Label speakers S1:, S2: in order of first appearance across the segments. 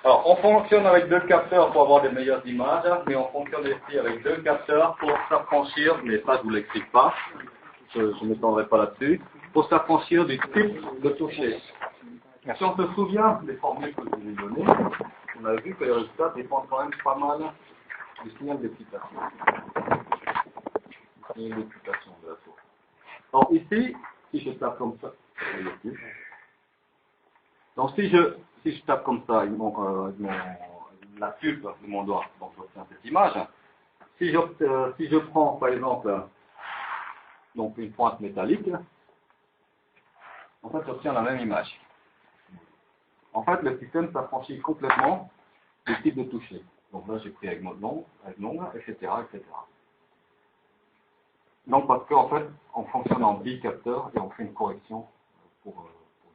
S1: Alors, on fonctionne avec deux capteurs pour avoir des meilleures images, mais on fonctionne aussi avec deux capteurs pour s'affranchir, mais ça je vous l'explique pas, je ne m'étendrai pas là-dessus, pour s'affranchir du type de toucher. Si on se souvient des formules que je vous ai données, on a vu que les résultats dépendent quand même pas mal du signal d'excitation. Du signal d'excitation de la source. Alors ici, si je tape comme ça, donc si je tape comme ça, la pulpe de mon doigt, donc j'obtiens cette image. Si je prends par exemple donc une pointe métallique, en fait j'obtiens la même image. En fait, le système s'affranchit complètement du type de toucher. Donc là, j'ai pris avec l'ongle, etc., etc. Donc parce qu'en fait, on fonctionne en bicapteur et on fait une correction pour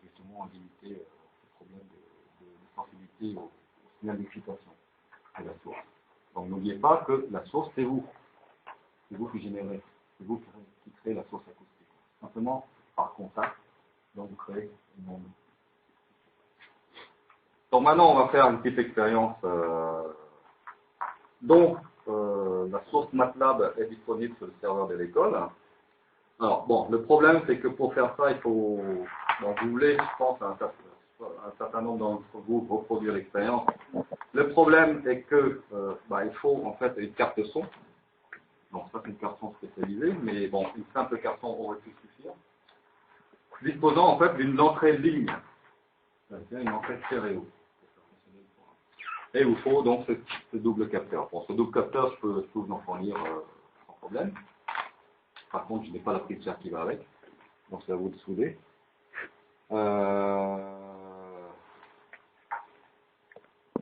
S1: justement limiter ce problème de sensibilité au signal d'excitation à la source. Donc n'oubliez pas que la source, c'est vous. C'est vous qui générez. C'est vous qui créez la source acoustique. Simplement par contact, donc vous créez une onde. Donc maintenant, on va faire une petite expérience. La source MATLAB est disponible sur le serveur de l'école. Alors, bon, le problème, c'est que pour faire ça, il faut... Bon, vous voulez, je pense, un certain nombre d'entre vous reproduire l'expérience. Le problème est que il faut en fait une carte son. Donc ça, c'est une carte son spécialisée, mais bon, une simple carte son aurait pu suffire. Disposant en fait d'une entrée ligne, c'est-à-dire une entrée stéréo. Et il vous faut donc ce double capteur. Bon, ce double capteur, je peux vous en fournir sans problème. Par contre, je n'ai pas la prise qui va avec. Donc c'est à vous de souder.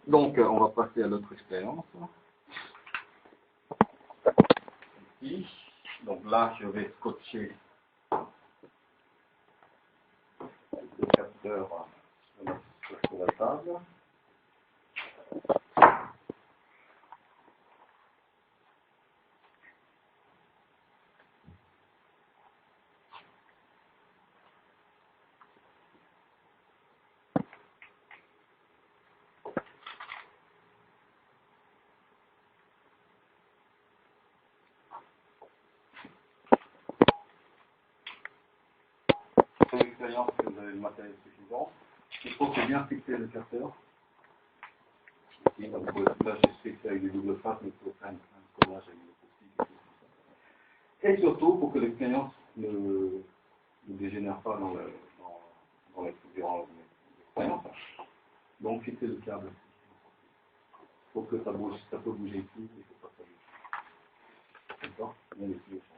S1: Donc on va passer à l'autre expérience. Ici. Donc là, je vais scotcher le capteur sur la table. Pour l'expérience, que vous avez le matériel suffisant. Il faut que bien fixer le capteur. Ici, donc, là, j'ai fixé avec des doubles faces, mais il faut faire un collage avec des post-it. Et surtout, pour que l'expérience ne dégénère pas dans l'expérience. Donc, fixer le câble. Il faut que ça bouge, ça peut bouger ici, il ne faut pas que ça bouge. D'accord? Bien les solutions.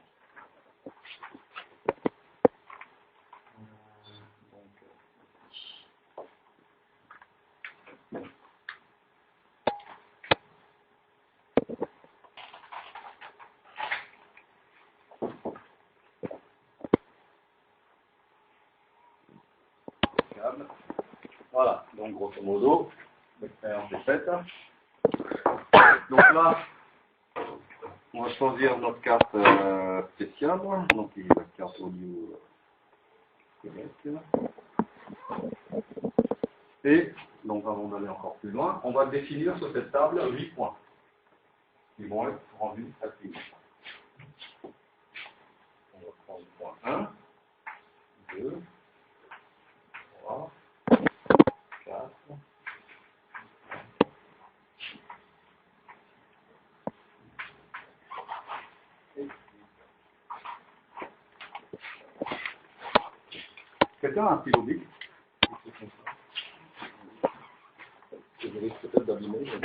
S1: Voilà, donc grosso modo, l'expérience est faite. Donc là, on va choisir notre carte spéciale, donc il y a la carte audio Québec. Et donc avant d'aller encore plus loin, on va définir sur cette table 8 points qui vont être rendus actifs. On va prendre le point 1, 2, 3, 4. Quelqu'un a un stylo bic? Je risque peut-être d'abîmer. Je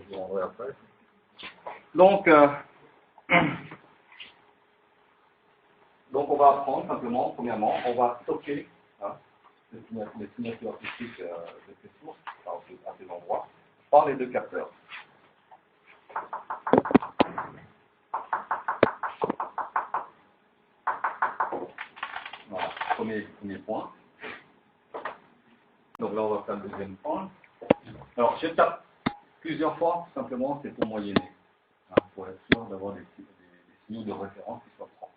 S1: vous rendrai après. Donc on va apprendre simplement, premièrement, on va stocker les signatures acoustiques de ces sources à ces endroits par les deux capteurs. Voilà, premier point. Donc là, on va faire le deuxième point. Alors, je tape plusieurs fois, simplement, c'est pour moyenner. Pour être sûr d'avoir des signaux de référence qui soient propres.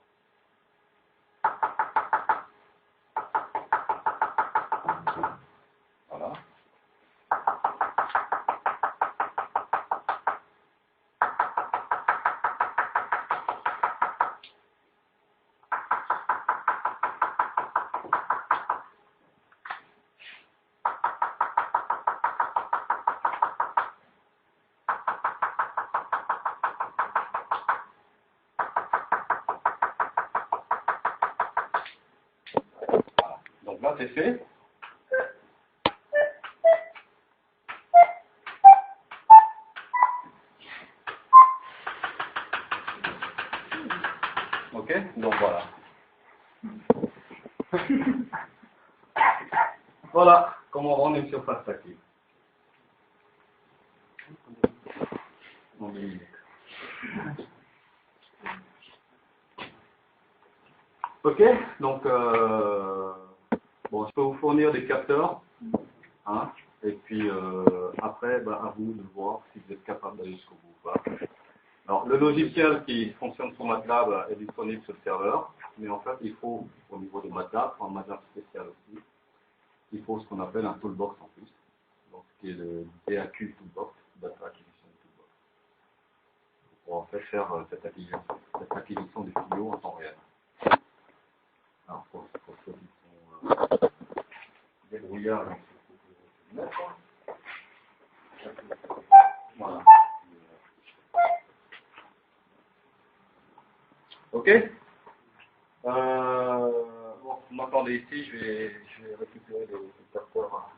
S1: Voilà. ça c'est fait. Ok, donc voilà. Voilà comment rendre une surface tactile. En 2 minutes. Ok, donc bon, je peux vous fournir des capteurs, hein, et puis après, bah, à vous de voir si vous êtes capable d'aller jusqu'au bout ou pas. Alors, le logiciel qui fonctionne sur MATLAB est disponible sur le serveur, mais en fait, il faut, au niveau de MATLAB, en MATLAB spécial aussi, il faut ce qu'on appelle un toolbox en plus, donc qui est le DAQ Toolbox, Data Acquisition Toolbox, pour en fait faire cette acquisition des signaux en temps réel. Alors, pour ceux qui sont débrouillards, donc, voilà. Ok. Bon, vous m'entendez ici, je vais récupérer les capteurs.